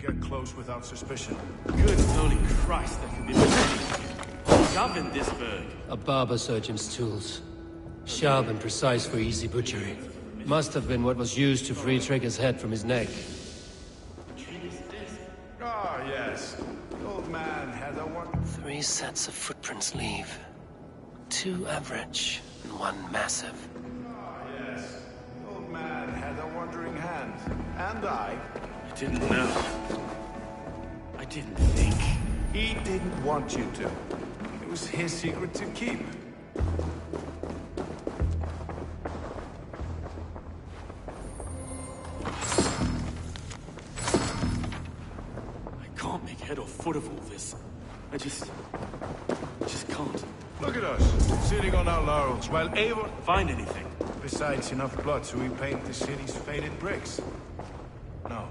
get close without suspicion. Good holy Christ, there could be many. Govern this bird. A barber surgeon's tools. Sharp and precise for easy butchery. Must have been what was used to free Trigger's head from his neck. Ah, yes. The old man had a one... 3 sets of footprints leave. 2 average, and 1 massive. Ah, yes. The old man had a wandering hand. And I didn't know. I didn't think. He didn't want you to. It was his secret to keep. I can't make head or foot of all this. I just can't. Look at us, sitting on our laurels, while Eivor... Find anything? Besides enough blood to repaint the city's faded bricks. No.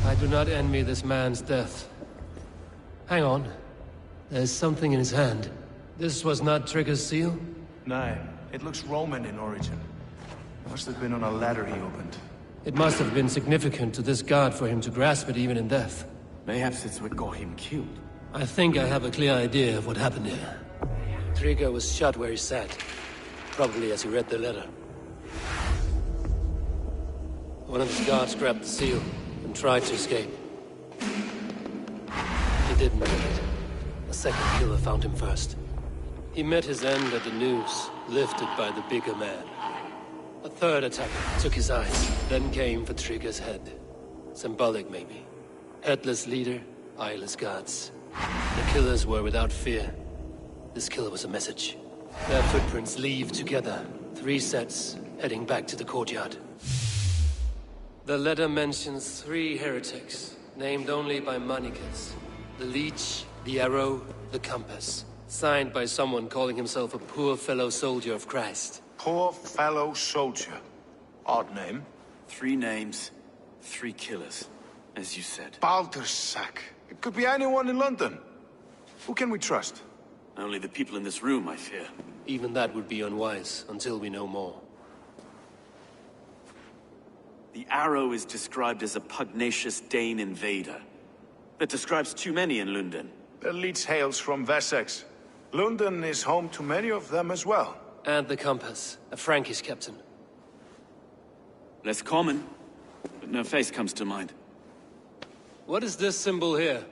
I do not envy this man's death. Hang on. There's something in his hand. This was not Trigger's seal? No, it looks Roman in origin. Must have been on a ladder he opened. It must have been significant to this god for him to grasp it even in death. Perhaps it's what got him killed. I think I have a clear idea of what happened here. Trigger was shot where he sat. Probably as he read the letter. One of his guards grabbed the seal and tried to escape. He didn't make it. A second killer found him first. He met his end at the noose, lifted by the bigger man. A third attacker took his eyes, then came for Trigger's head. Symbolic, maybe. Headless leader, eyeless guards. The killers were without fear. This kill was a message. Their footprints leave together. 3 sets, heading back to the courtyard. The letter mentions 3 heretics, named only by monikers. The Leech, the Arrow, the Compass. Signed by someone calling himself a poor fellow soldier of Christ. Poor fellow soldier. Odd name. 3 names, 3 killers, as you said. Baldersack. It could be anyone in London. Who can we trust? Only the people in this room, I fear. Even that would be unwise, until we know more. The Arrow is described as a pugnacious Dane invader. That describes too many in London. The Leech hails from Wessex. London is home to many of them as well. And the Compass, a Frankish captain. Less common, but no face comes to mind. What is this symbol here?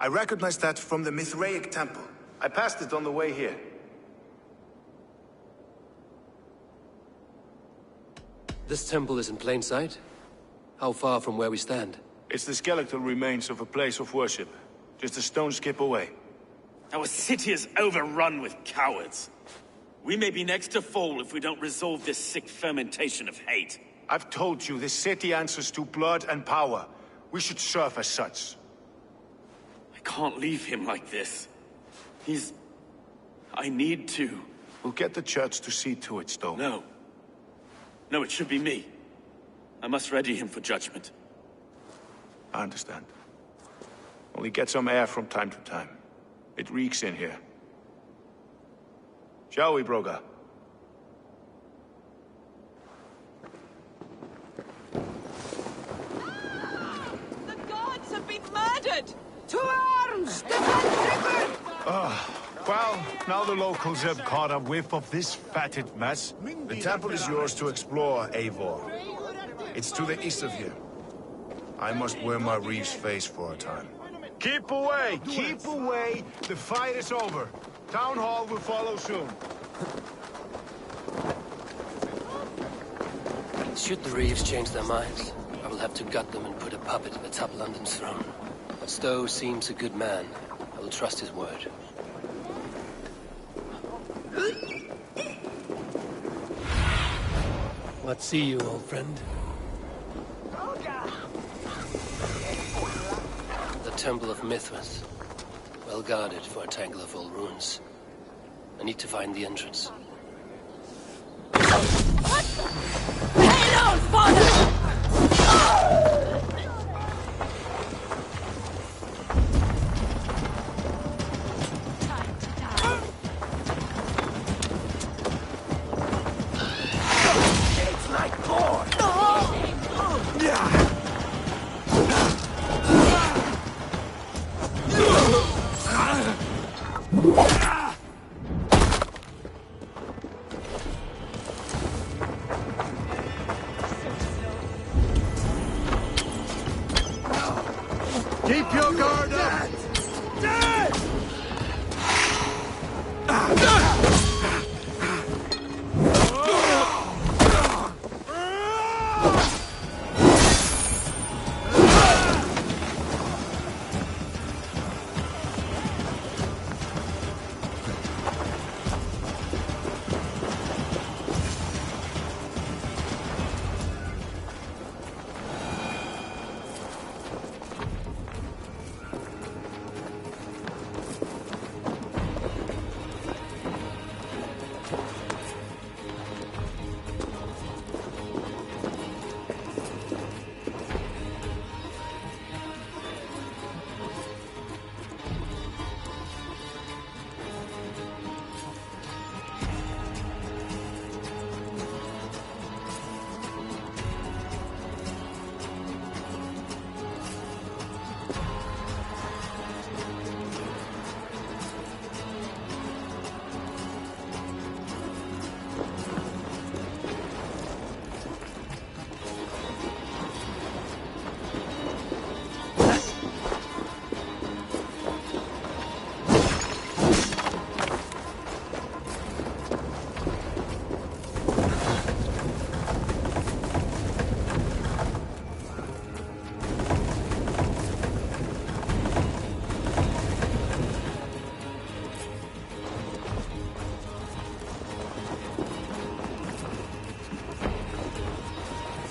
I recognize that from the Mithraic temple. I passed it on the way here. This temple is in plain sight? How far from where we stand? It's the skeletal remains of a place of worship. Just a stone's skip away. Our city is overrun with cowards. We may be next to fall if we don't resolve this sick fermentation of hate. I've told you, this city answers to blood and power. We should serve as such. I can't leave him like this. I need to. We'll get the church to see to it, Stowe. No. No, it should be me. I must ready him for judgment. I understand. Only get some air from time to time. It reeks in here. Shall we, Broga? The gods have been murdered! To arms! Defend Trigger! Well, now the locals have caught a whiff of this fatted mess. The temple is yours to explore, Eivor. It's to the east of here. I must wear my reeve's face for a time. Keep away! Keep away! The fight is over. Town Hall will follow soon. Should the Reeves change their minds, I will have to gut them and put a puppet atop London's throne. But Stowe seems a good man. I will trust his word. What see you, old friend? The Temple of Mithras. Well guarded for a tangle of old ruins. I need to find the entrance. Hail, father! Keep your guard up!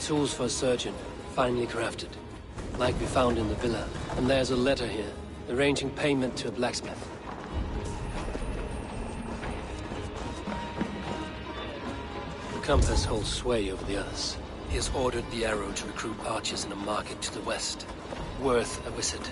Tools for a surgeon, finely crafted. Like we found in the villa. And there's a letter here, arranging payment to a blacksmith. The compass holds sway over the others. He has ordered the arrow to recruit archers in a market to the west. Worth a visit.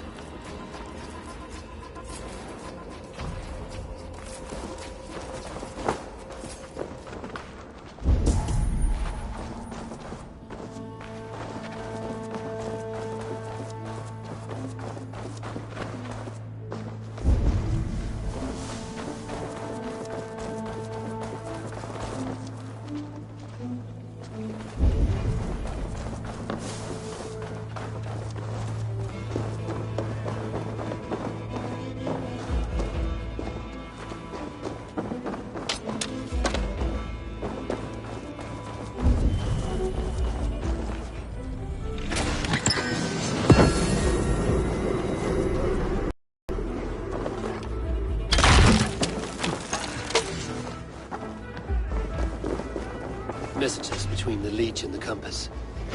Messages between the Leech and the compass.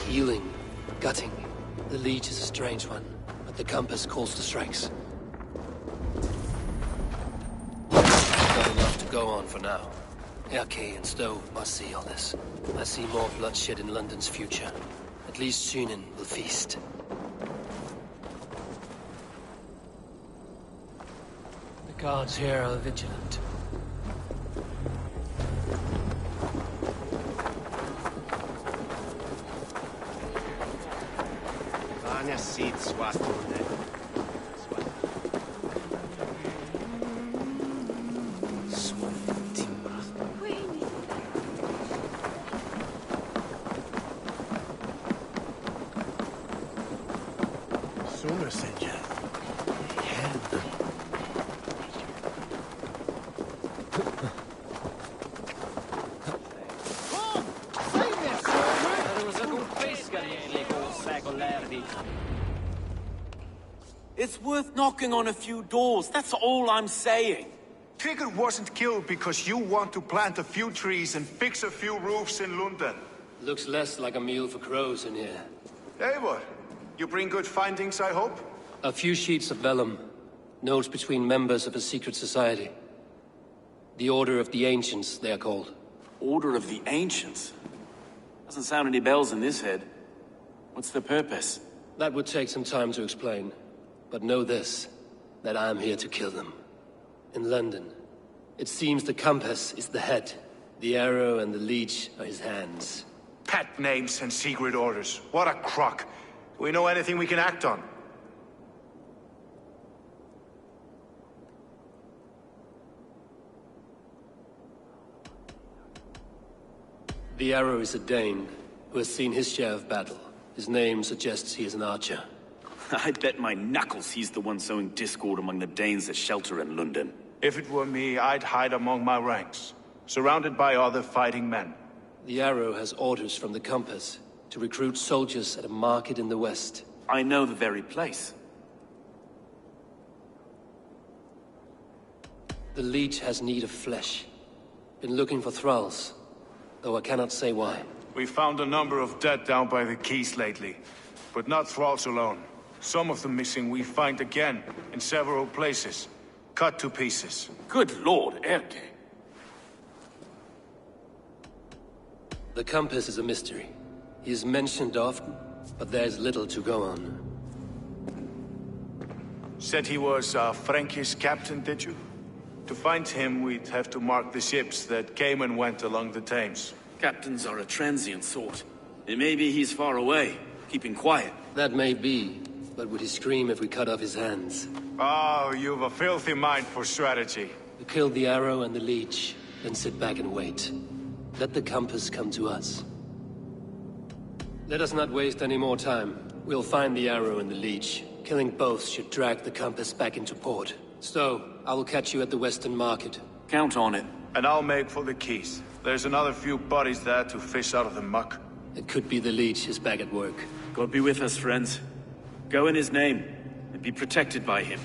Healing, gutting. The Leech is a strange one, but the compass calls to strikes. Not enough to go on for now. Erke and Stowe must see all this. I see more bloodshed in London's future. At least Shunin will feast. The guards here are vigilant. Seat swastika. Somerset. It's worth knocking on a few doors, that's all I'm saying. Trigger wasn't killed because you want to plant a few trees and fix a few roofs in London. Looks less like a meal for crows in here. Eivor, you bring good findings, I hope? A few sheets of vellum. Notes between members of a secret society. The Order of the Ancients, they are called. Order of the Ancients? Doesn't sound any bells in this head. What's the purpose? That would take some time to explain. But know this, that I am here to kill them. In London, it seems the compass is the head. The arrow and the leech are his hands. Pet names and secret orders. What a crock. Do we know anything we can act on? The arrow is a Dane, who has seen his share of battle. His name suggests he is an archer. I'd bet my knuckles he's the one sowing discord among the Danes that shelter in London. If it were me, I'd hide among my ranks, surrounded by other fighting men. The arrow has orders from the compass to recruit soldiers at a market in the west. I know the very place. The leech has need of flesh. Been looking for thralls, though I cannot say why. We found a number of dead down by the quays lately, but not thralls alone. Some of the missing we find again in several places, cut to pieces. Good Lord, Erke. The compass is a mystery. He is mentioned often, but there is little to go on. Said he was a Frankish captain, did you? To find him, we'd have to mark the ships that came and went along the Thames. Captains are a transient sort. It may be he's far away, keeping quiet. That may be, but would he scream if we cut off his hands? Oh, you've a filthy mind for strategy. We kill the arrow and the leech, then sit back and wait. Let the compass come to us. Let us not waste any more time. We'll find the arrow and the leech. Killing both should drag the compass back into port. So, I will catch you at the Western Market. Count on it. And I'll make for the quays. There's another few bodies there to fish out of the muck. It could be the leech is back at work. God be with us, friends. Go in his name, and be protected by him.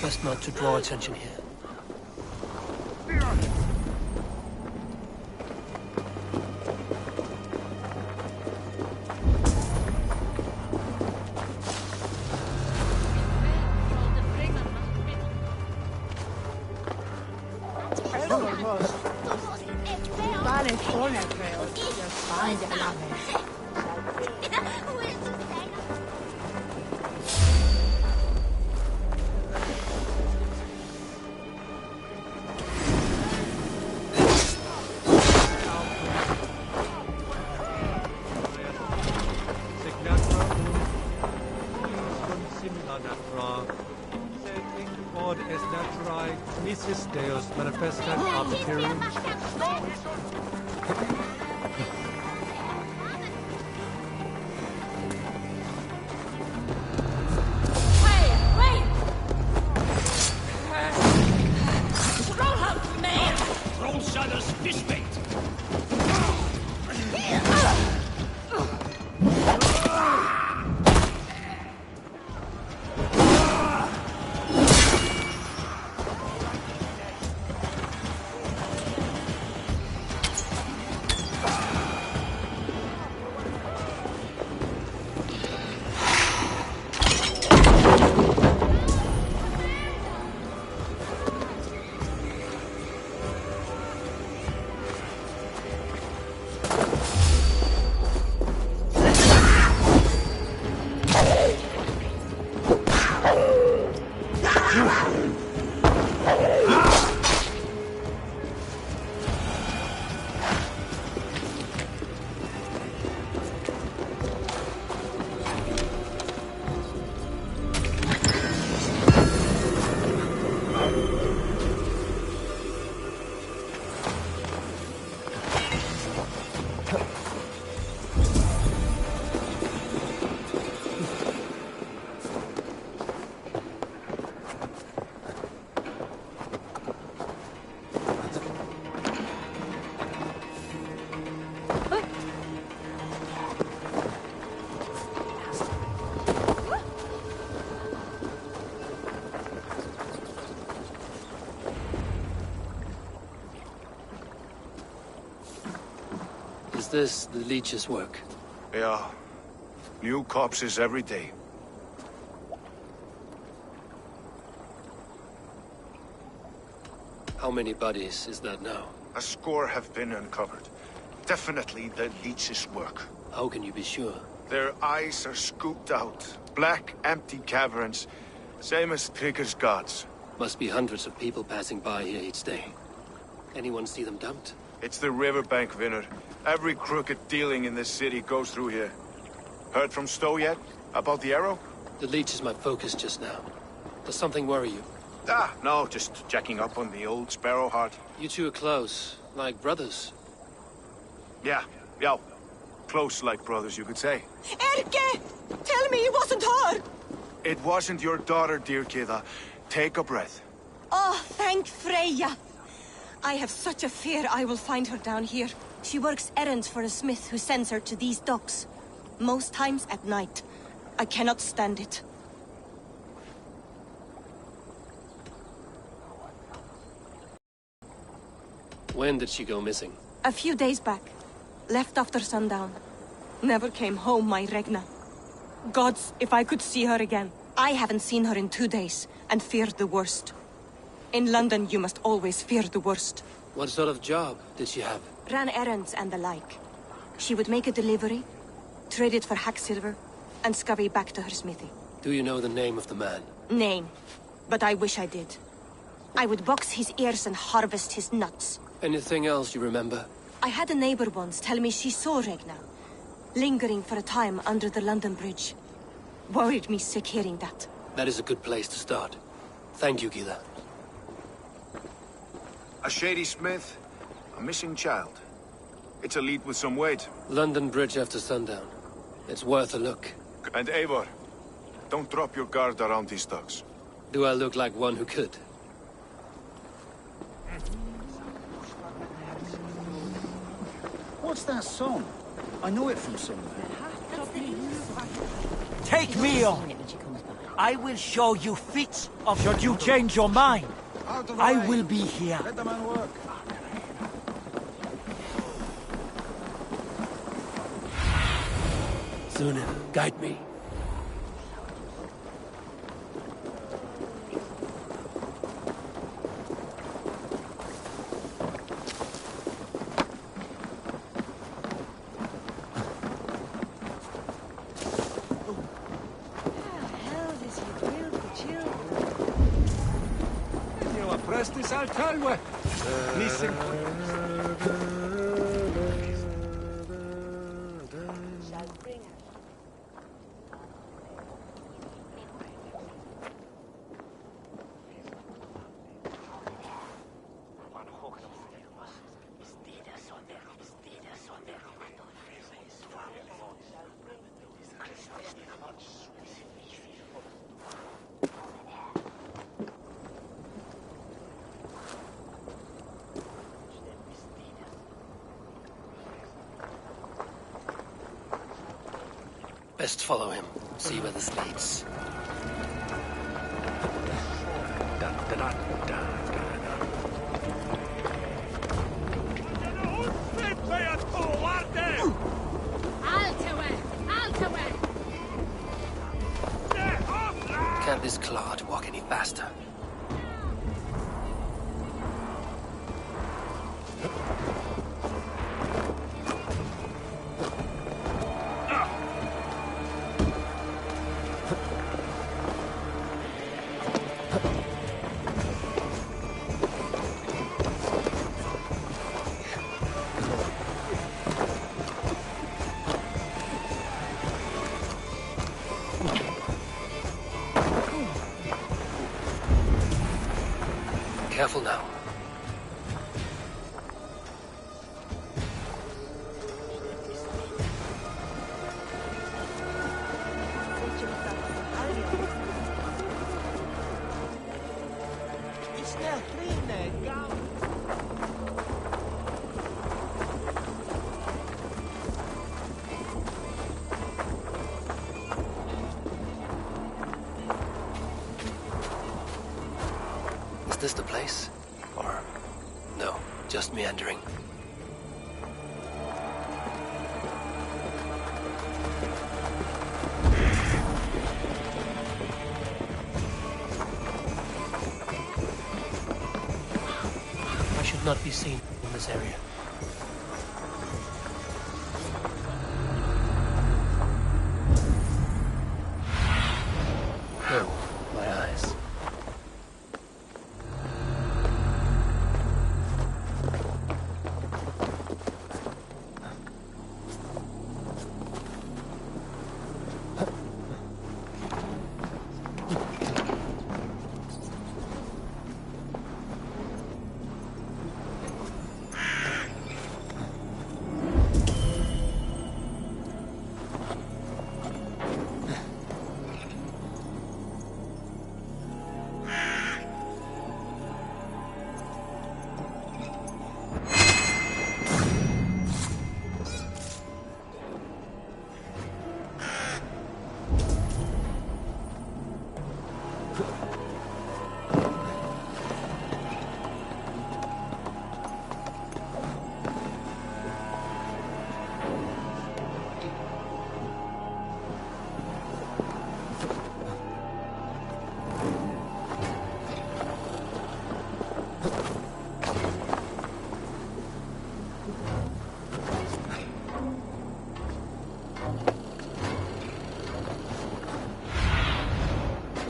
Best not to draw attention here. this the leech's work? Yeah. New corpses every day. How many bodies is that now? A score have been uncovered. Definitely the leech's work. How can you be sure? Their eyes are scooped out. Black, empty caverns. Same as Trigger's gods. Must be hundreds of people passing by here each day. Anyone see them dumped? It's the riverbank, Vinner. Every crooked dealing in this city goes through here. Heard from Stowe yet? About the arrow? The leech is my focus just now. Does something worry you? Ah, no, just checking up on the old Sparrowheart. You two are close, like brothers. Yeah. Close like brothers, you could say. Erke! Tell me it wasn't her! It wasn't your daughter, dear Kida. Take a breath. Oh, thank Freya. I have such a fear I will find her down here. She works errands for a smith who sends her to these docks. Most times at night. I cannot stand it. When did she go missing? A few days back. Left after sundown. Never came home, my Regna. Gods, if I could see her again. I haven't seen her in 2 days, and feared the worst. In London, you must always fear the worst. What sort of job did she have? Ran errands and the like. She would make a delivery, trade it for hack silver, and scurry back to her smithy. Do you know the name of the man? Name. But I wish I did. I would box his ears and harvest his nuts. Anything else you remember? I had a neighbor once tell me she saw Regna, lingering for a time under the London Bridge. Worried me sick hearing that. That is a good place to start. Thank you, Gila. A shady smith, a missing child. It's a lead with some weight. London Bridge after sundown. It's worth a look. And Eivor, don't drop your guard around these thugs. Do I look like one who could? What's that song? I know it from somewhere. Take me on. I will show you fits of should you change your mind. I will be here. Let the man work. Sunan, guide me. Prestis al calwe. Listen. Best follow him. See where this leads. Can't this clod walk any faster? Careful now. Is this the place? Or no, just meandering? should not be seen in this area. Oh, my eyes.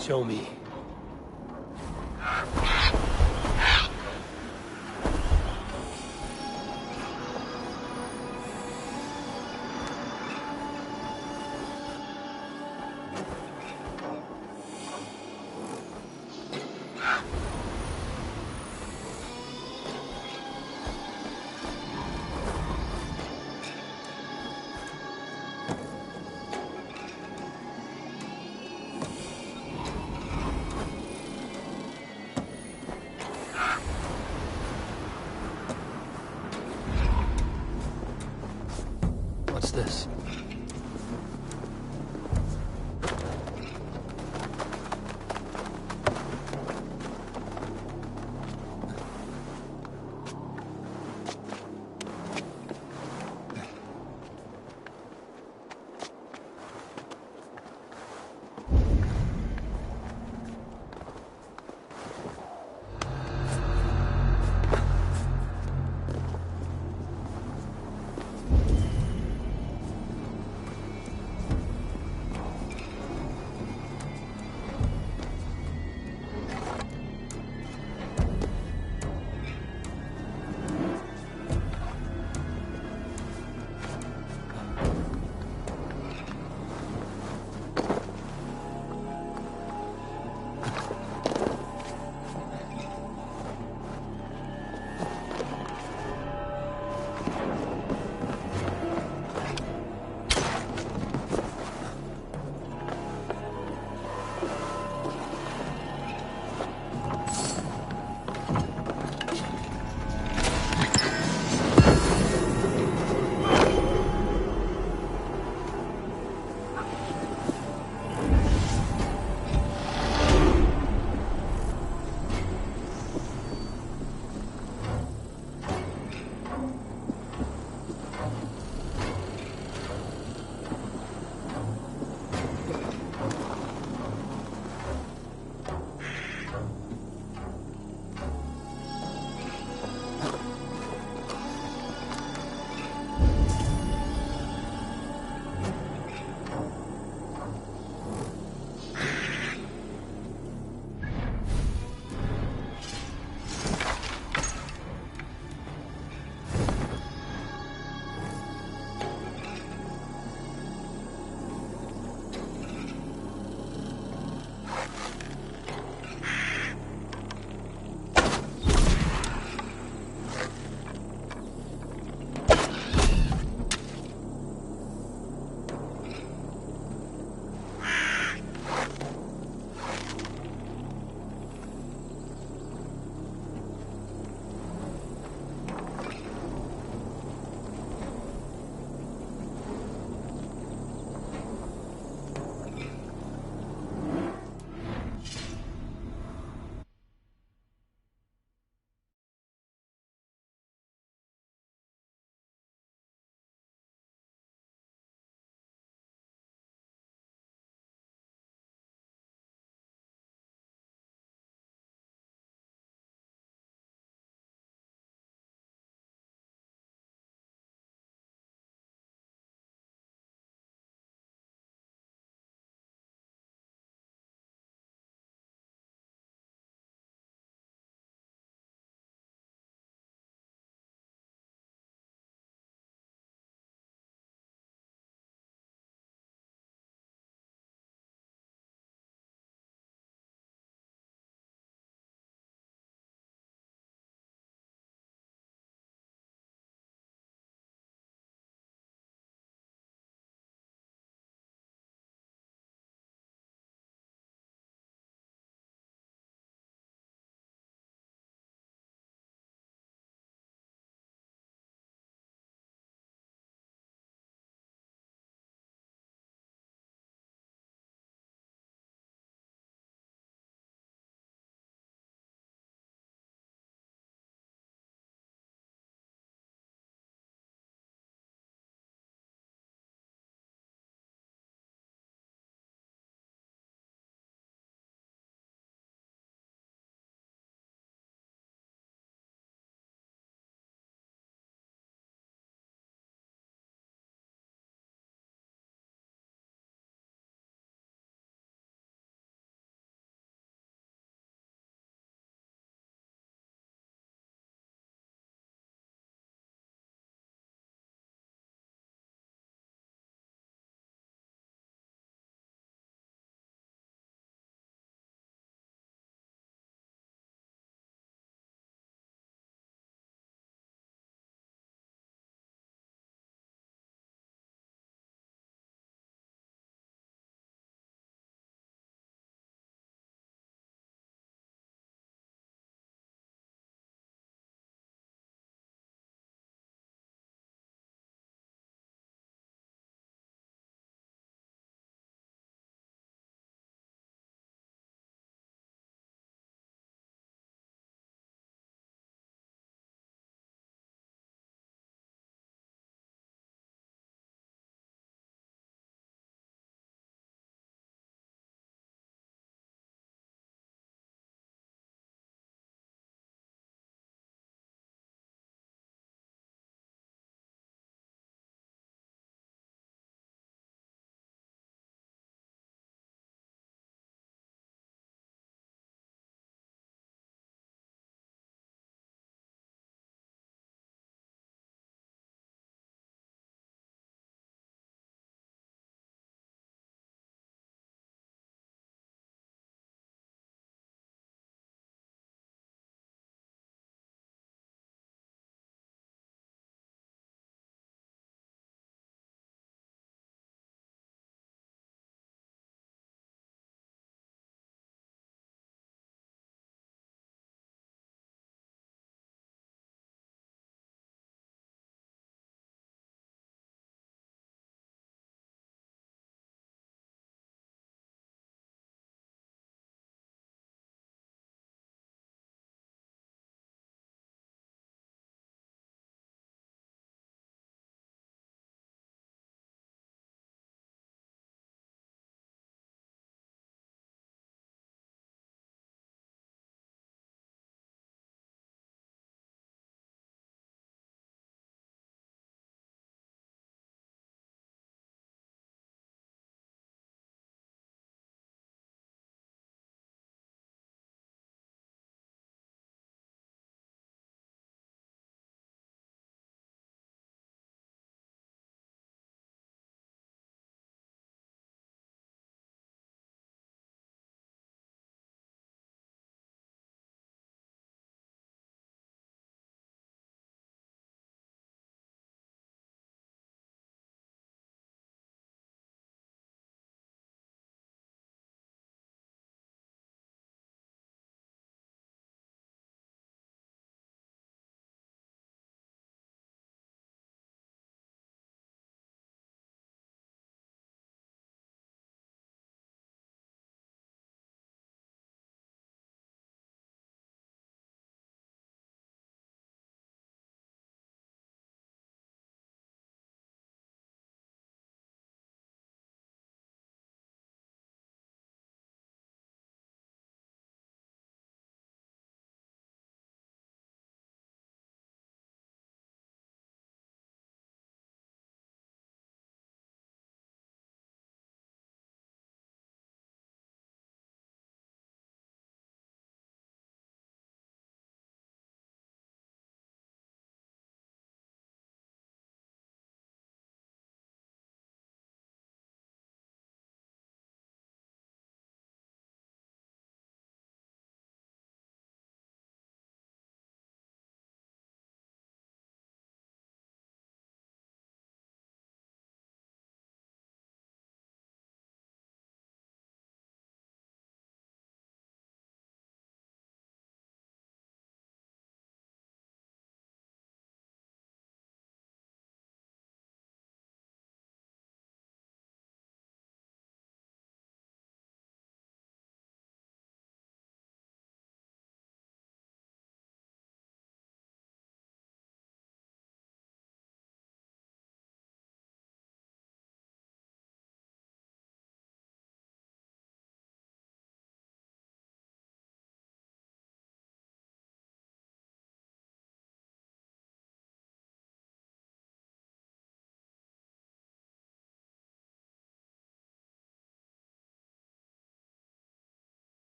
Show me. What's this?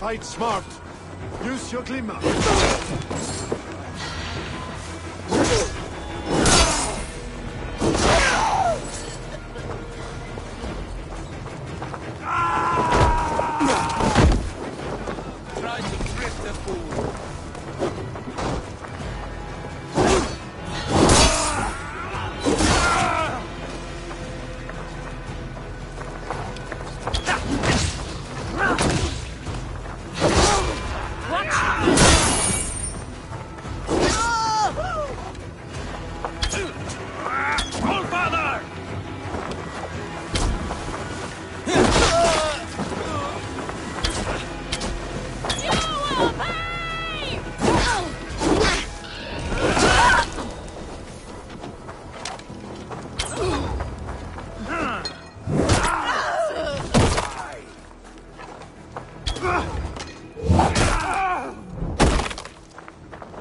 Fight smart. Use your glimmer. Try to grip the fool.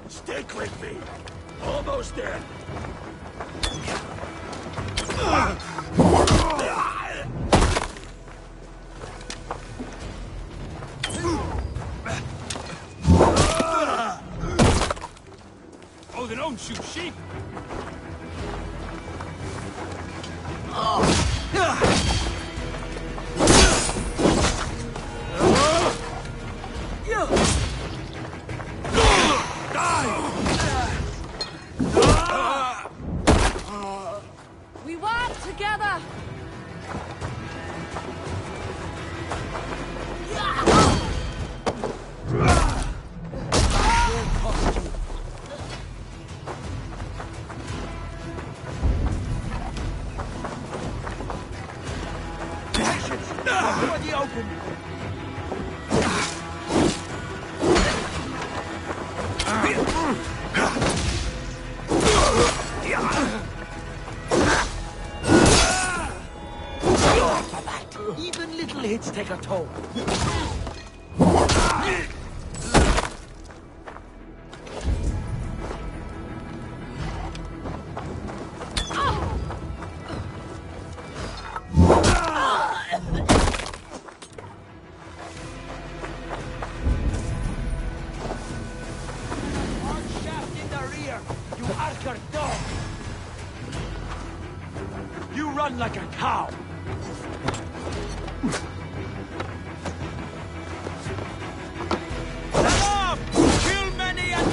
Stick with me. Almost there. Holding on, shoot sheep. We work together! Everybody open. Even little hits take a toll. One shaft in the rear, you archer dog. You run like a cow. Salam! Kill many and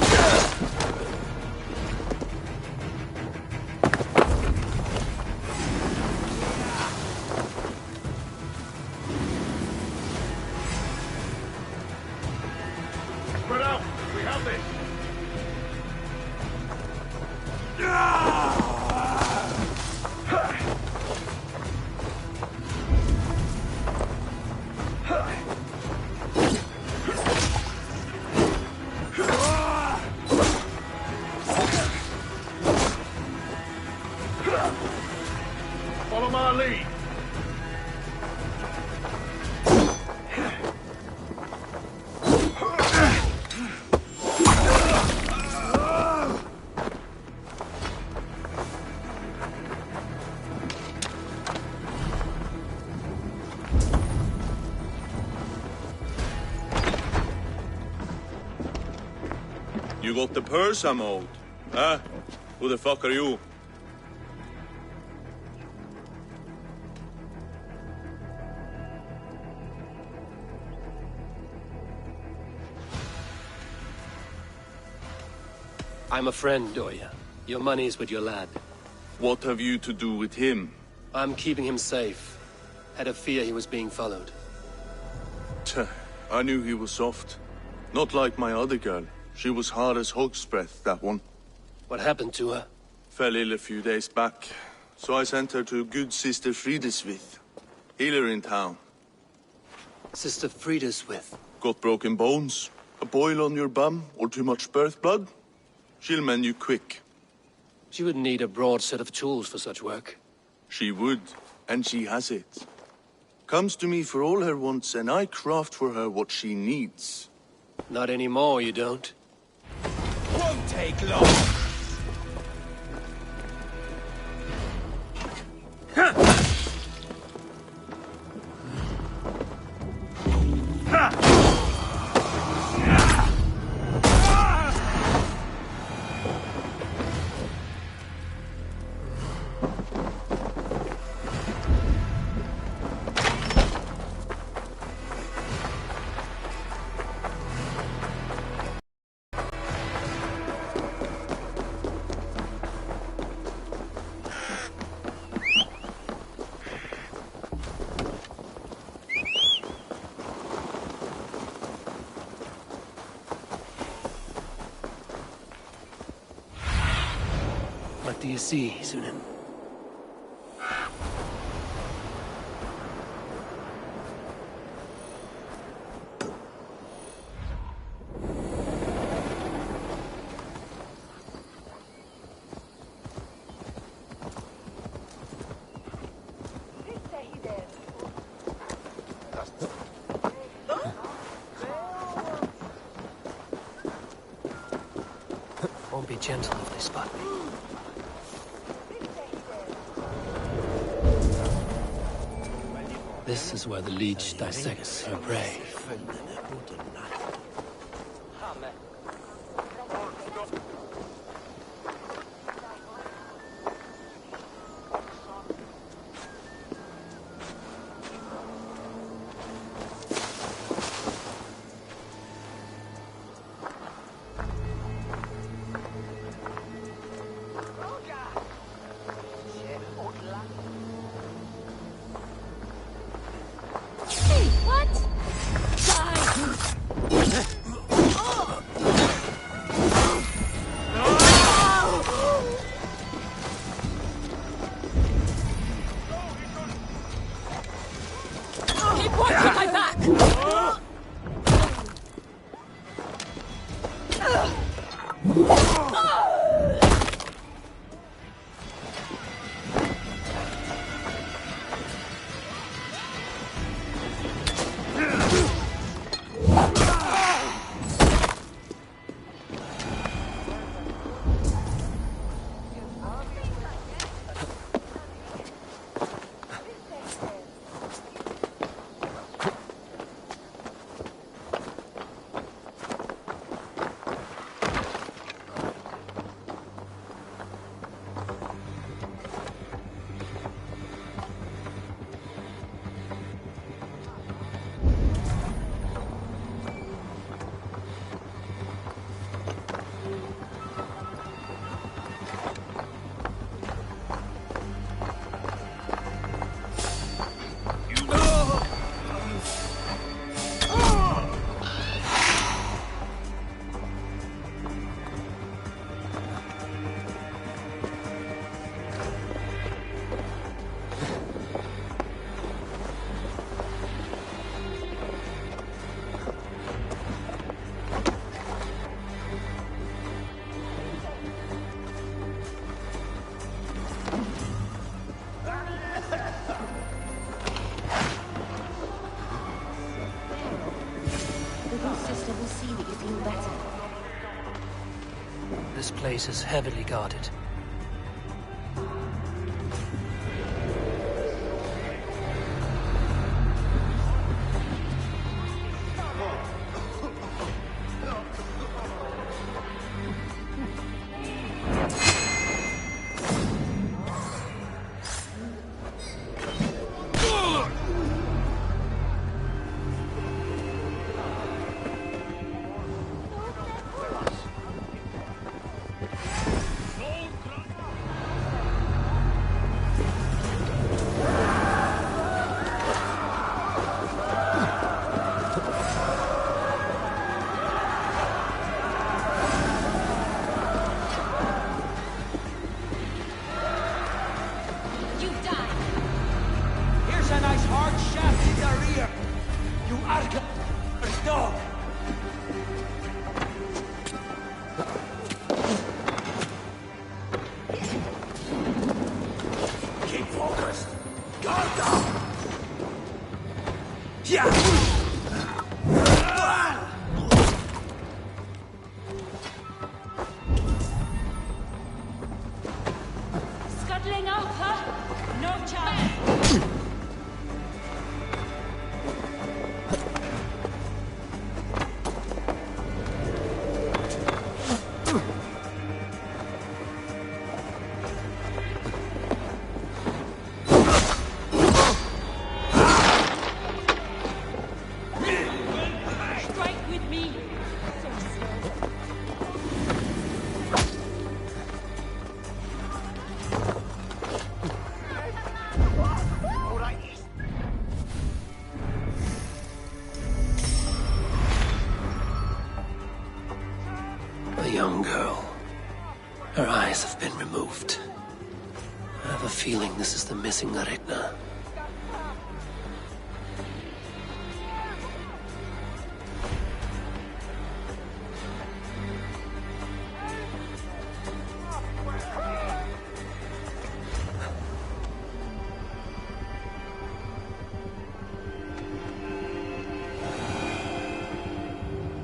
Spread out. We have this. Follow my lead. You got the purse I'm owed. Huh? Who the fuck are you? I'm a friend, Doya. Your money's with your lad. What have you to do with him? I'm keeping him safe. Had a fear he was being followed. Tuh, I knew he was soft. Not like my other girl. She was hard as hog's breath, that one. What happened to her? Fell ill a few days back. So I sent her to good Sister Frideswith. Healer in town. Sister Frida's with. Got broken bones, a boil on your bum, or too much birth blood? She'll mend you quick. She would need a broad set of tools for such work. She would, and she has it. Comes to me for all her wants, and I craft for her what she needs. Not anymore, you don't. won't take long. do you see, Sunan? Won't be gentle if they spot me. This is where the leech dissects her prey. This place is heavily guarded. Scuttling out, huh? No chance. Strike with me. A young girl. Her eyes have been removed. I have a feeling this is the missing Regna.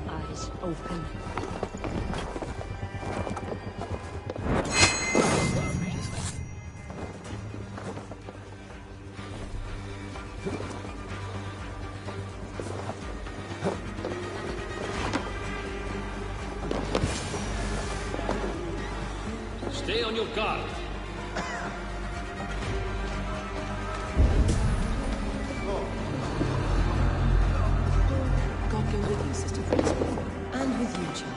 Eyes open. Stay on your guard. God go with you, Sister Priest. And with you, child.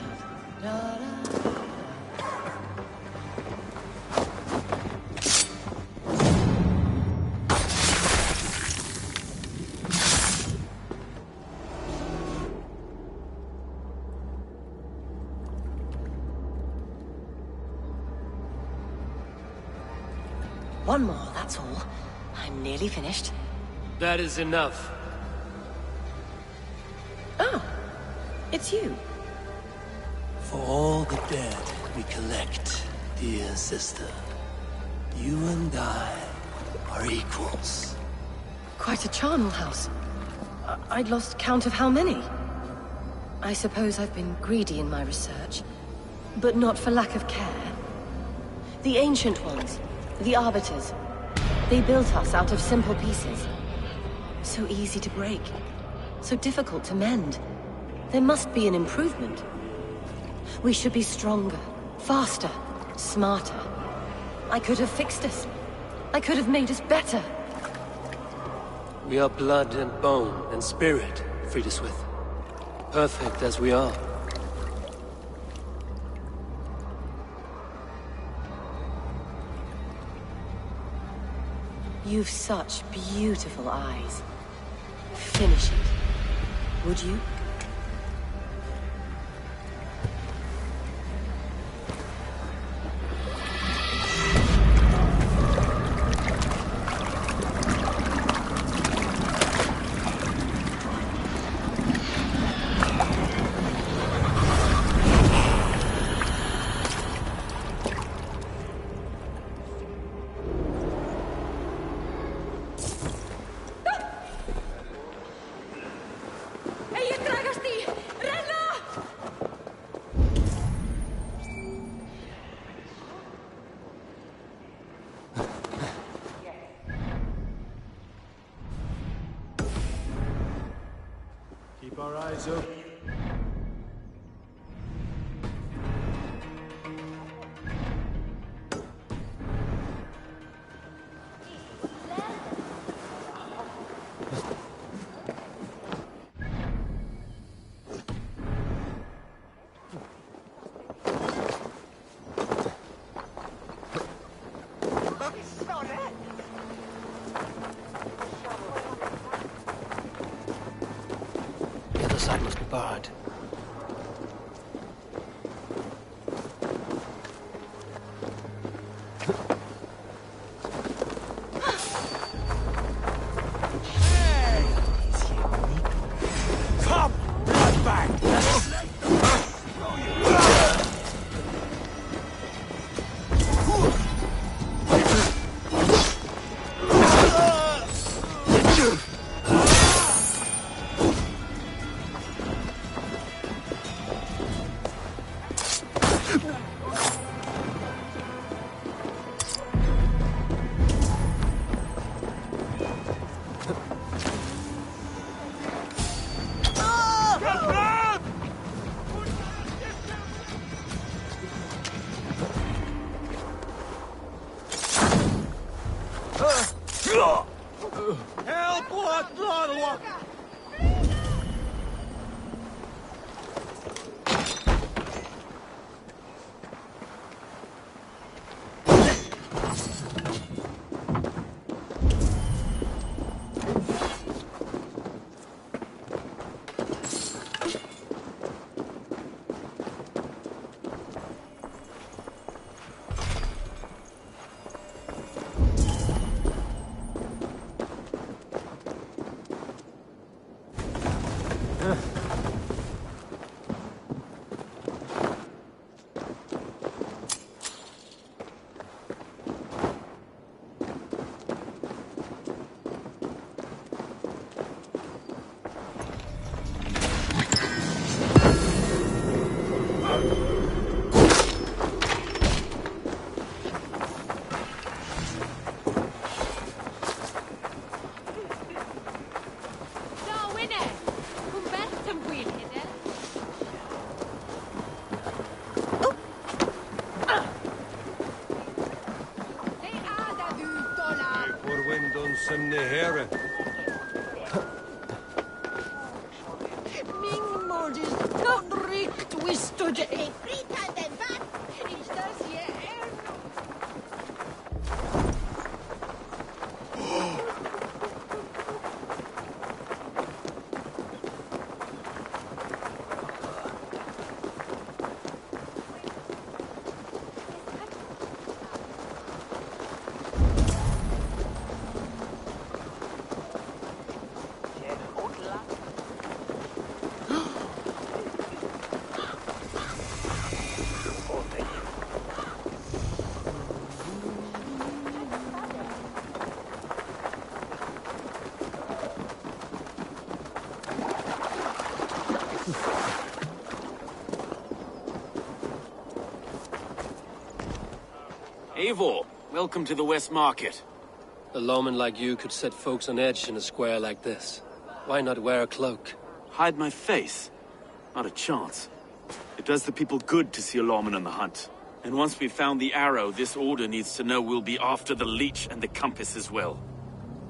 One more, that's all. I'm nearly finished. That is enough. Oh, it's you. For all the dead we collect, dear sister, you and I are equals. Quite a charnel house. I'd lost count of how many. I suppose I've been greedy in my research, but not for lack of care. The Ancient Ones, the Arbiters, they built us out of simple pieces. So easy to break, so difficult to mend. There must be an improvement. We should be stronger, faster, smarter. I could have fixed us. I could have made us better. We are blood and bone and spirit, Friedeswith. Perfect as we are. You've such beautiful eyes. Finish it, would you? Keep our eyes open. The other side must be barred. Come, bloodbag! Some Nehera. Ming Mordis, not Rick twisted a Eivor, welcome to the West Market. A lawman like you could set folks on edge in a square like this. Why not wear a cloak? Hide my face? Not a chance. It does the people good to see a lawman on the hunt. And once we've found the arrow, this order needs to know we'll be after the leech and the compass as well.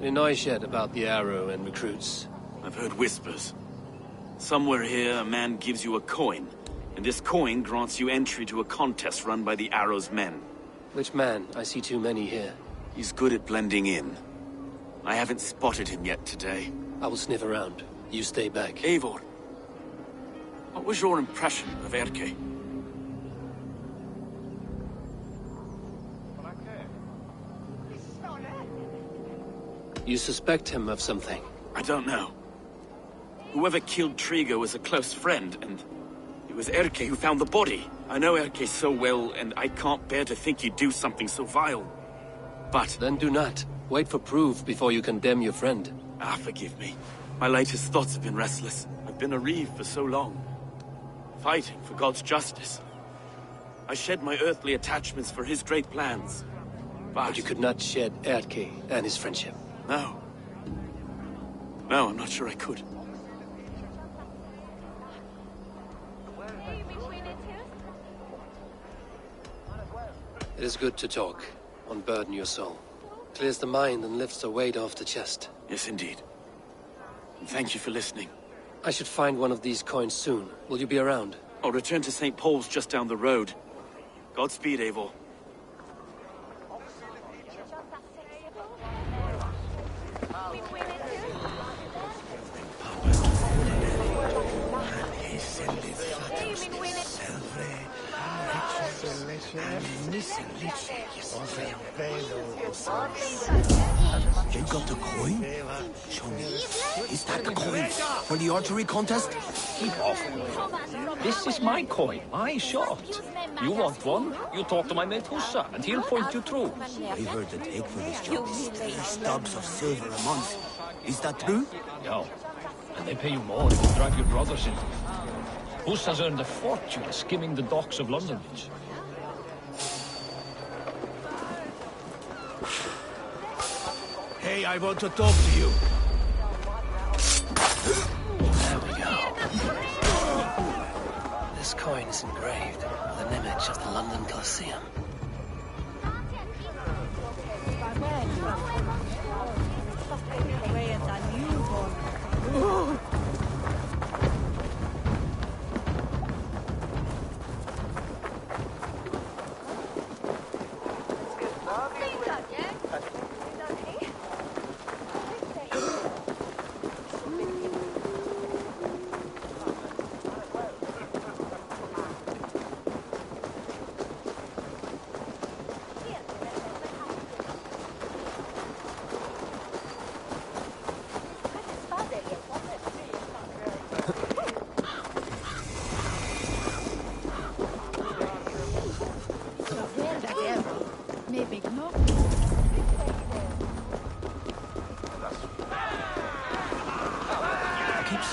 Any noise yet about the arrow and recruits? I've heard whispers. Somewhere here, a man gives you a coin, and this coin grants you entry to a contest run by the arrow's men. Which man? I see too many here. He's good at blending in. I haven't spotted him yet today. I will sniff around. You stay back. Eivor, what was your impression of Erke? You suspect him of something? I don't know. Whoever killed Trigo was a close friend, and it was Erke who found the body. I know Erke so well, and I can't bear to think he'd do something so vile. But... Then do not. Wait for proof before you condemn your friend. Ah, forgive me. My latest thoughts have been restless. I've been a reeve for so long. Fighting for God's justice. I shed my earthly attachments for his great plans. But you could not shed Erke and his friendship. No. No, I'm not sure I could. It is good to talk. Unburden your soul. Clears the mind and lifts a weight off the chest. Yes, indeed. And thank you for listening. I should find one of these coins soon. Will you be around? I'll return to St. Paul's just down the road. Godspeed, Eivor. You got the coin? Show me. Is that the coin for the archery contest? Keep off. This is my coin, my shot. You want one? You talk to my mate Hussa, and he'll point you through. I heard the take for this job is 3 stubs of silver a month. Is that true? Yeah. And they pay you more if you drive your brothers in. Hussa's earned a fortune skimming the docks of London Beach. Hey, I want to talk to you. There we go. This coin is engraved with an image of the London Colosseum.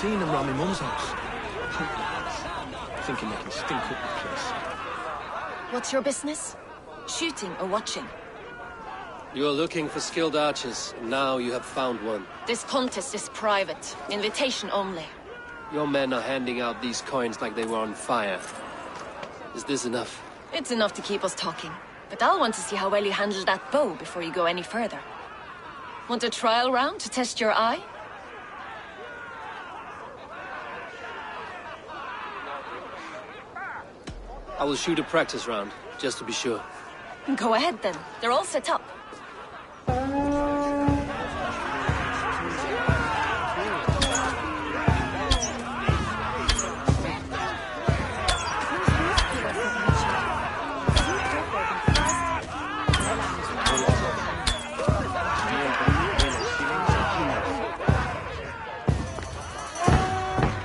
Seeing him round my mum's house. Thinking they can stink up the place. What's your business? Shooting or watching? You are looking for skilled archers, and now you have found one. This contest is private. Invitation only. Your men are handing out these coins like they were on fire. Is this enough? It's enough to keep us talking. But I'll want to see how well you handle that bow before you go any further. Want a trial round to test your eye? I will shoot a practice round, just to be sure. Go ahead then. They're all set up.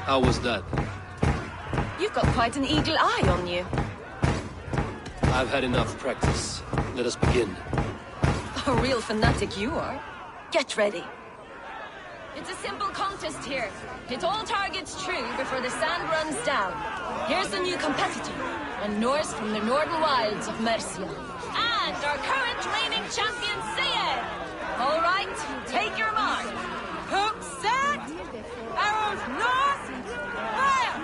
How was that? You've got quite an eagle eye on you. I've had enough practice. Let us begin. A real fanatic you are. Get ready. It's a simple contest here. Hit all targets true before the sand runs down. Here's the new competitor, and Norse from the northern wilds of Mercia. And our current reigning champion, Sayed! All right, take your mark. Hook set! Arrows north! Fire!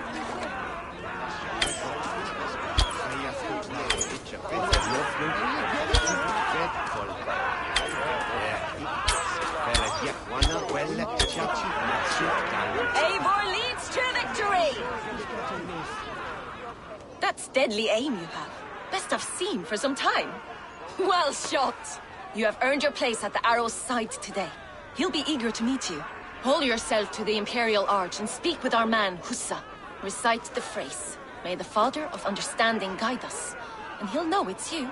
Eivor leads to victory! That's deadly aim you have. Best I've seen for some time. Well shot! You have earned your place at the Arrow's side today. He'll be eager to meet you. Hold yourself to the Imperial Arch and speak with our man, Hussa. Recite the phrase. May the Father of Understanding guide us. And he'll know it's you.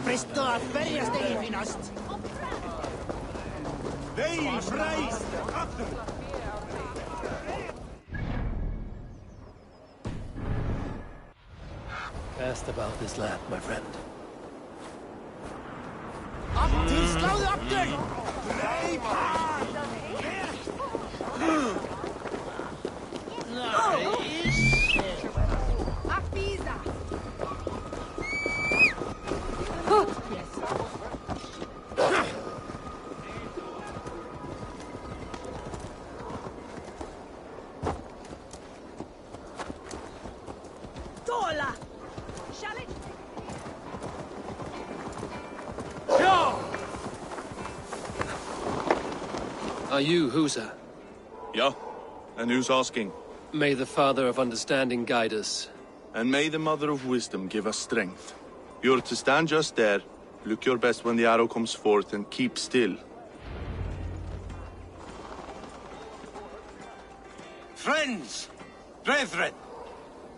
Presto färjas dig finast. Veil freist. Cast about this land, my friend. Up till slå upp dig! Are you Husa? Yeah, and who's asking? May the Father of Understanding guide us. And may the Mother of Wisdom give us strength. You're to stand just there, look your best when the arrow comes forth, and keep still. Friends, brethren,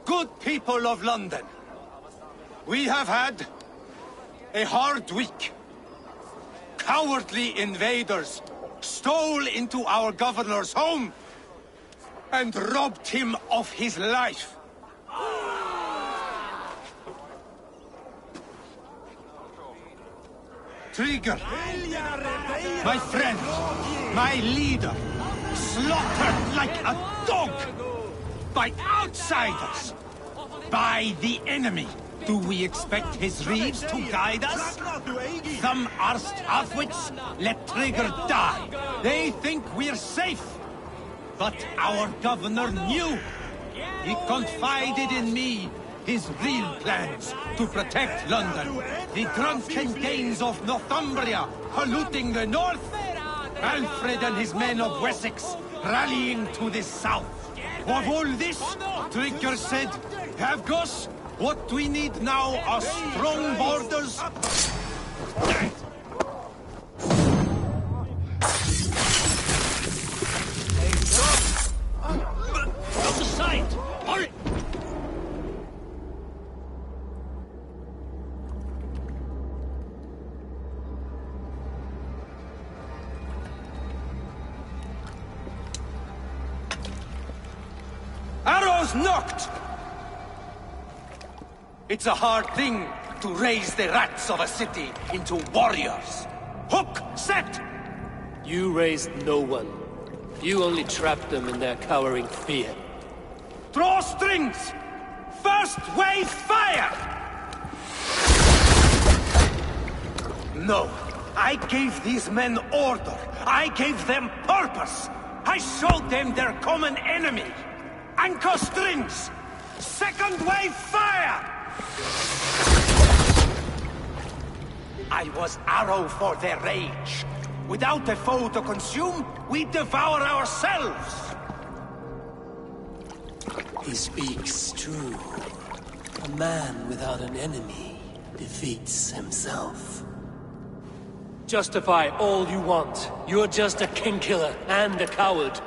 good people of London, we have had a hard week. Cowardly invaders stole into our governor's home and robbed him of his life. Trigger, my friend, my leader, slaughtered like a dog by outsiders, by the enemy. Do we expect his reeves to guide us? Some arsed halfwits let Trigger die. They think we're safe. But our governor knew. He confided in me his real plans to protect London. The drunken Danes of Northumbria polluting the north. Alfred and his men of Wessex rallying to the south. Of all this, Trigger said, Havgos, what we need now are strong borders. Out of sight! Hurry! Arrows knocked! It's a hard thing to raise the rats of a city into warriors. Hook, set! You raised no one. You only trapped them in their cowering fear. Draw strings! First wave fire! No. I gave these men order. I gave them purpose. I showed them their common enemy. Anchor strings! Second wave fire! I was arrow for their rage. Without a foe to consume, we devour ourselves! He speaks true. A man without an enemy defeats himself. Justify all you want. You're just a king-killer and a coward.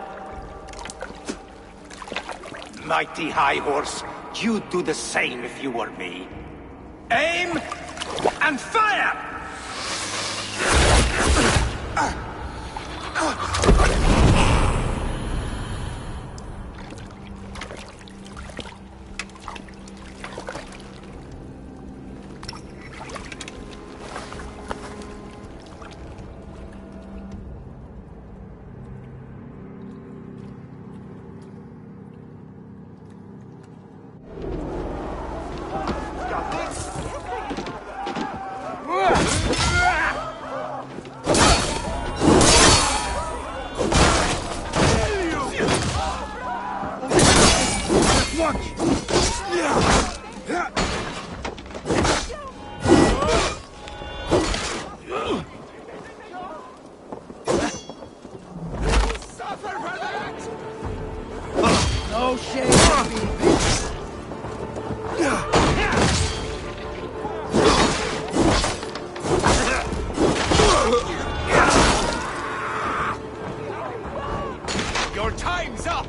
Mighty High Horse, you'd do the same if you were me. Aim and fire! No shame, Your time's up!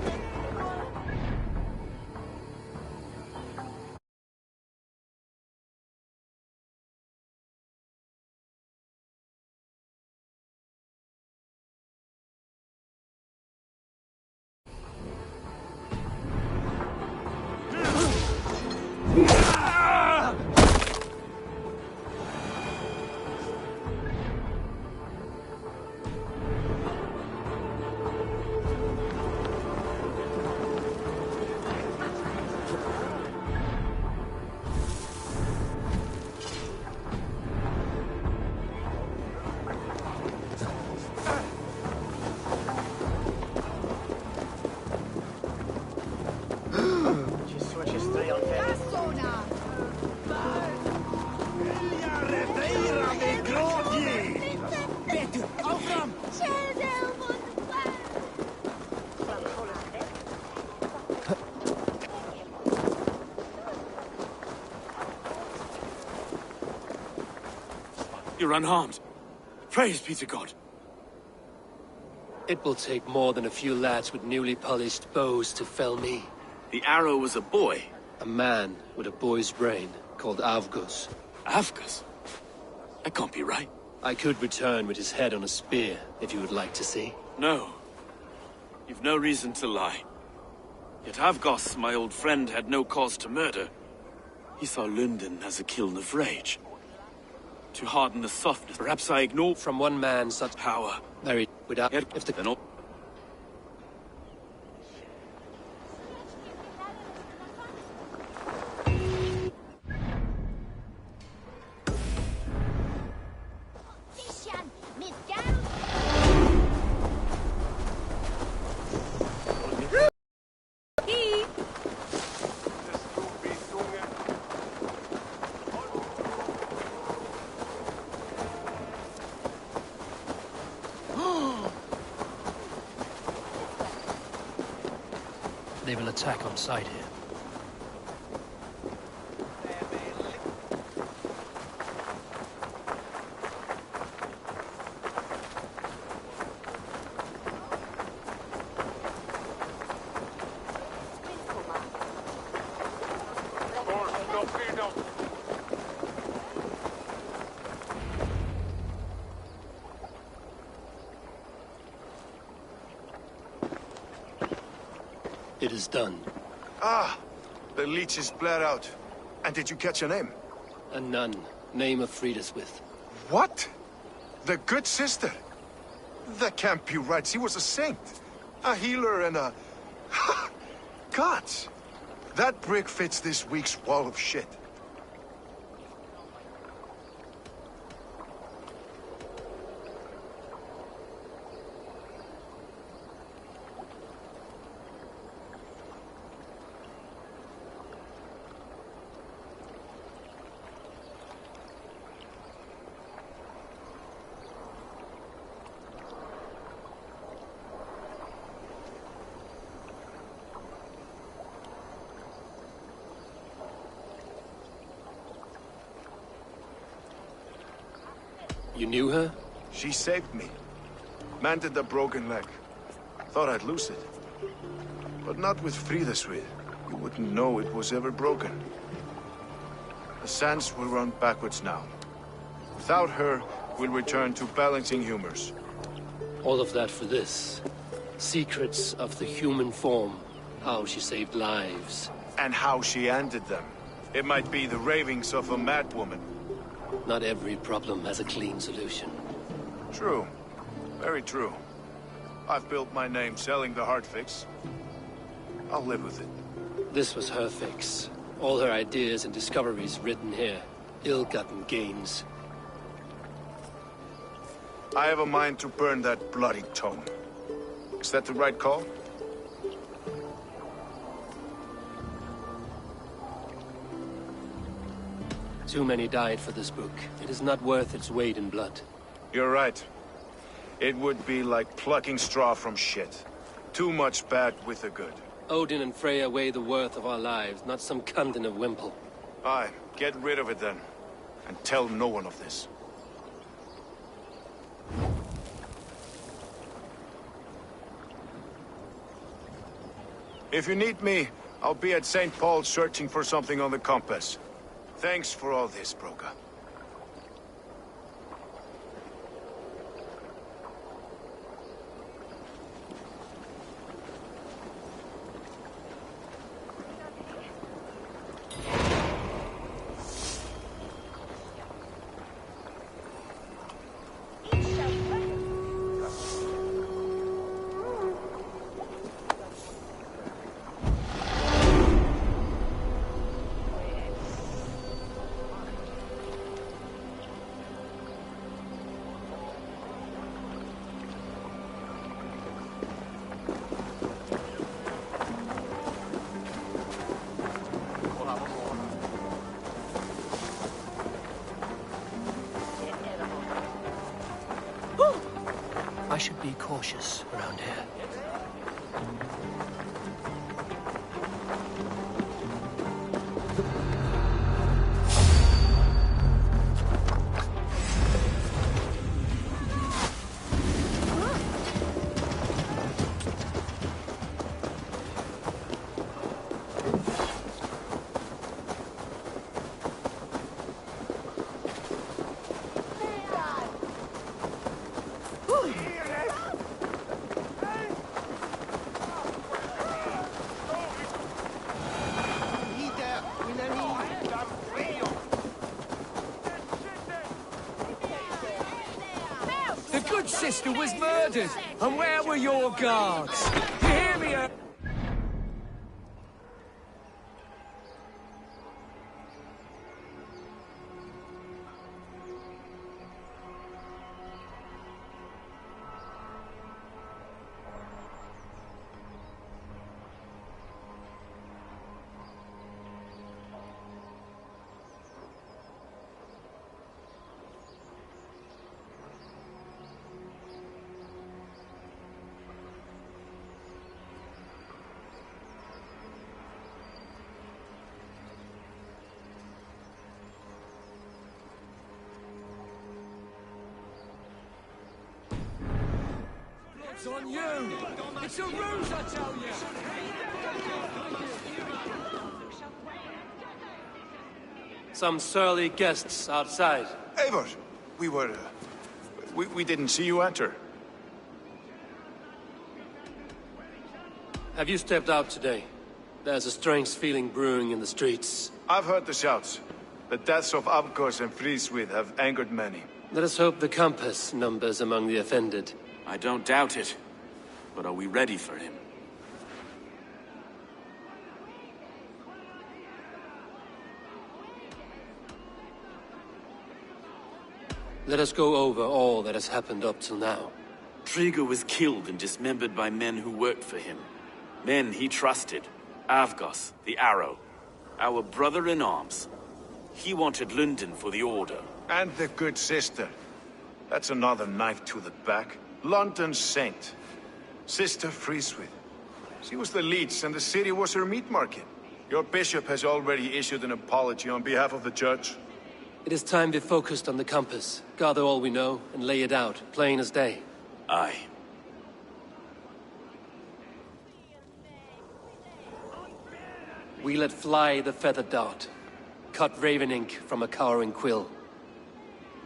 You're unharmed. Praise be to God. It will take more than a few lads with newly polished bows to fell me. The arrow was a boy. A man with a boy's brain, called Avgus. Avgus? That can't be right. I could return with his head on a spear, if you would like to see. No. You've no reason to lie. Yet Avgos, my old friend, had no cause to murder. He saw Lundin as a kiln of rage. To harden the softness, perhaps I ignore from one man such power. Very without if the They will attack on sight here. It is done. Ah, the leech is bled out. And did you catch a name? A nun. Name of Frida's with. What? The good sister? That can't be right. She was a saint. A healer and a... Gods! That brick fits this week's wall of shit. You knew her? She saved me. Mended a broken leg. Thought I'd lose it. But not with Frida's. You wouldn't know it was ever broken. The sands will run backwards now. Without her, we'll return to balancing humors. All of that for this. Secrets of the human form. How she saved lives. And how she ended them. It might be the ravings of a madwoman. Not every problem has a clean solution. True. Very true. I've built my name selling the heart fix. I'll live with it. This was her fix. All her ideas and discoveries written here. Ill-gotten gains. I have a mind to burn that bloody tome. Is that the right call? Too many died for this book. It is not worth its weight in blood. You're right. It would be like plucking straw from shit. Too much bad with the good. Odin and Freya weigh the worth of our lives, not some cunt in a wimple. Aye, get rid of it then. And tell no one of this. If you need me, I'll be at St. Paul's searching for something on the compass. Thanks for all this, Broka. I should be cautious around here. The good sister was murdered, and where were your guards? You hear me? It's on you! It's a ruse, I tell you! Some surly guests outside. Eivor! We didn't see you enter. Have you stepped out today? There's a strange feeling brewing in the streets. I've heard the shouts. The deaths of Avgos and Friswith have angered many. Let us hope the compass numbers among the offended. I don't doubt it. But are we ready for him? Let us go over all that has happened up till now. Trigo was killed and dismembered by men who worked for him. Men he trusted. Avgos, the Arrow. Our brother-in-arms. He wanted London for the Order. And the good sister. That's another knife to the back. London's saint. Sister Freeswith. She was the leech and the city was her meat market. Your bishop has already issued an apology on behalf of the church. It is time to focus on the compass, gather all we know, and lay it out, plain as day. Aye. We let fly the feathered dart, cut raven ink from a cowering quill.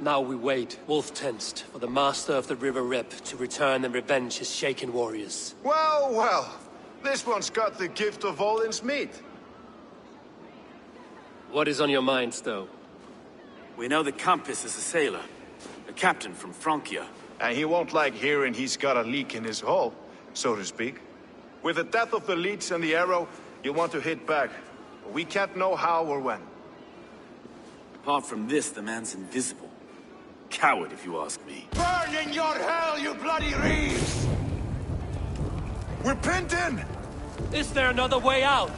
Now we wait, wolf-tensed, for the master of the River Rip to return and revenge his shaken warriors. Well, well. This one's got the gift of Odin's meat. What is on your mind, Stowe? We know the Compass is a sailor. A captain from Francia. And he won't like hearing he's got a leak in his hull, so to speak. With the death of the leech and the Arrow, you'll want to hit back. But we can't know how or when. Apart from this, the man's invisible. Coward, if you ask me. Burn in your hell, you bloody reeves! We're pinned in! Is there another way out?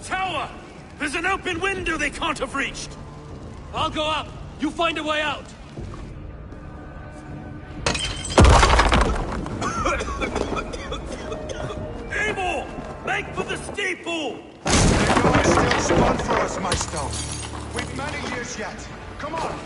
Tower! There's an open window they can't have reached! I'll go up! You find a way out! Abel! Make for the steeple! The door is still spun for us, my stone. We've many years yet. Come on!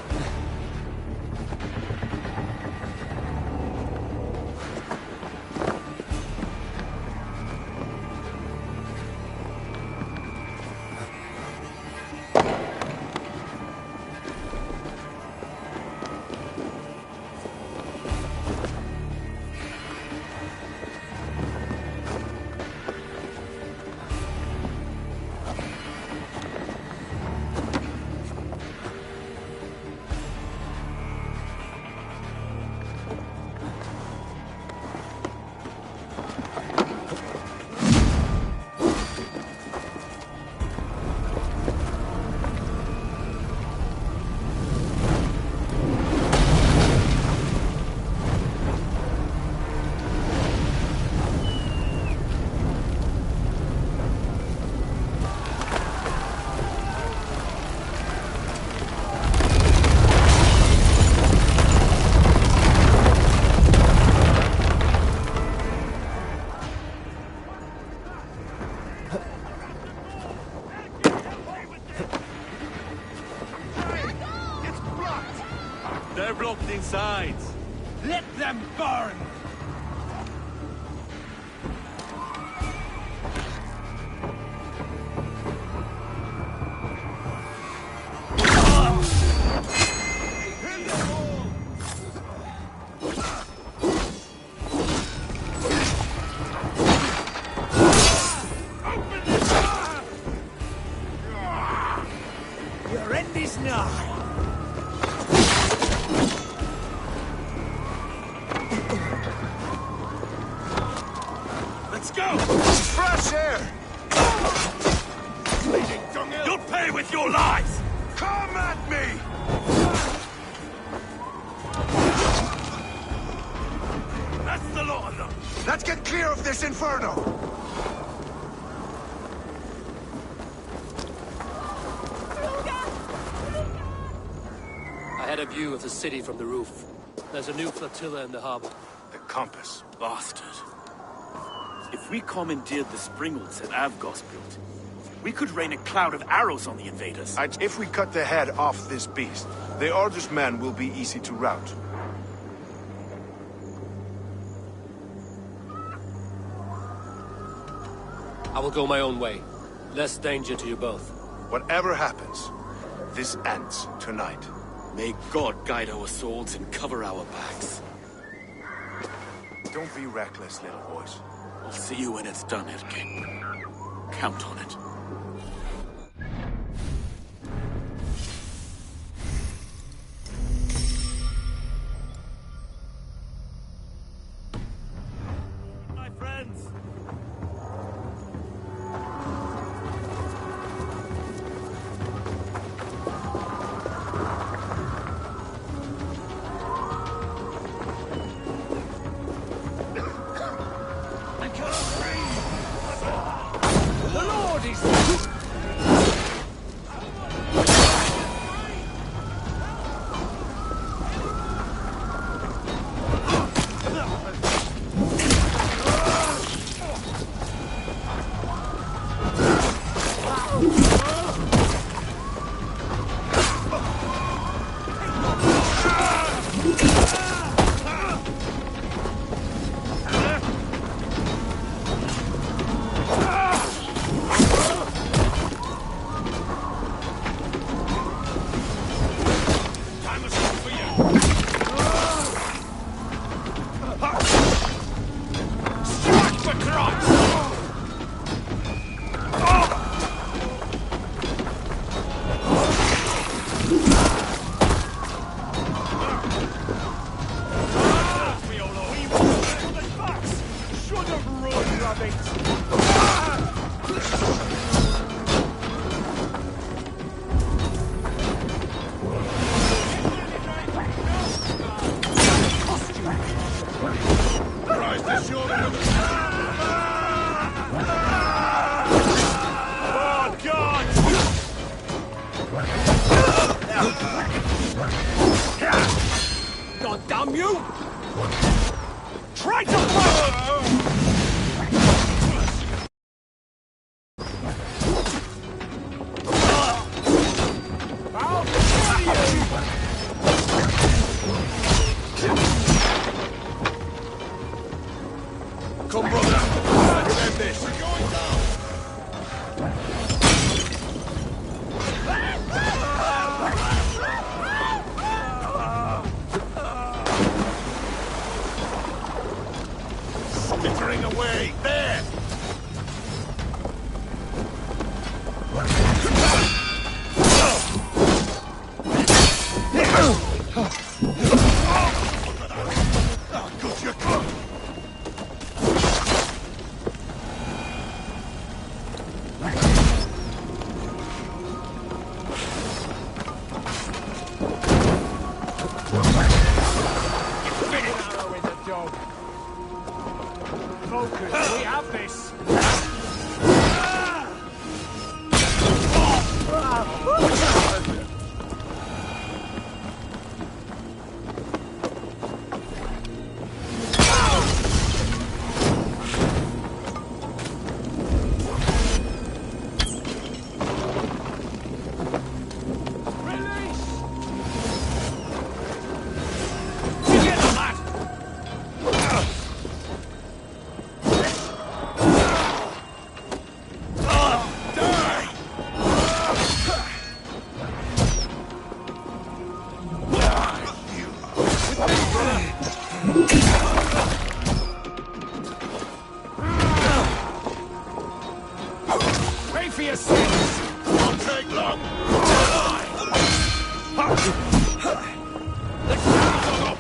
They're blocked inside. Let them burn! Your end is nigh. Let's go! Fresh air! You'll pay with your lives! Come at me! That's the lot of them! Let's get clear of this inferno! I had a view of the city from the roof. There's a new flotilla in the harbor. The compass. Bastard. If we commandeered the springalds that Avgos built, we could rain a cloud of arrows on the invaders. If we cut the head off this beast, the Order's men will be easy to rout. I will go my own way. Less danger to you both. Whatever happens, this ends tonight. May God guide our swords and cover our backs. Don't be reckless, little boys. I'll see you when it's done, Erkin. Count on it. My friends! God damn you! Try to fight! I'll kill you! Come, brother. Let's end this. We're going down. Skittering away. There. Good, you come. Arrow in the dog. Focus, we have this. Pay for your sins! Won't take long! Let's go!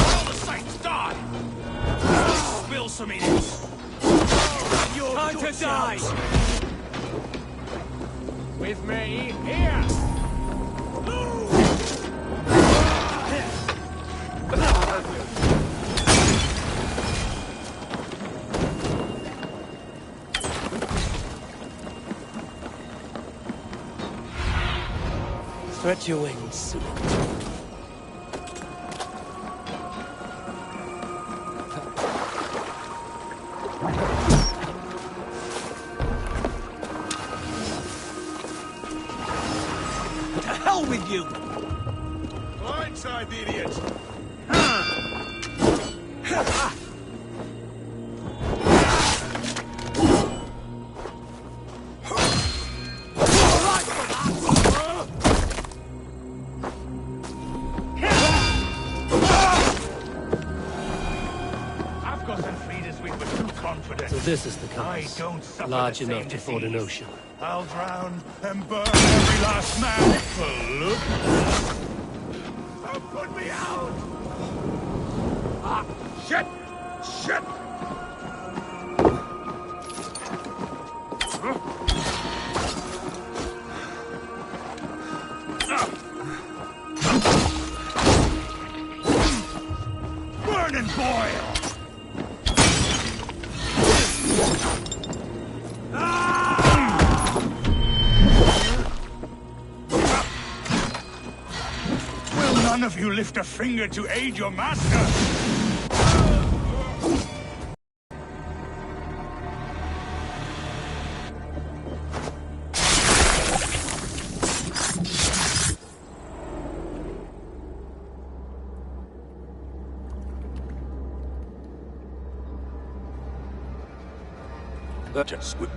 All the saints die! Spill some in it! Time to die! With me, here! Stretch your wings. To hell with you! Blindside the idiot! So this is the compass. Large enough to ford an ocean. I'll drown and burn every last man. Look. Don't put me out! Ah, shit! Shit! Burn and boil! Will none of you lift a finger to aid your master? That just would...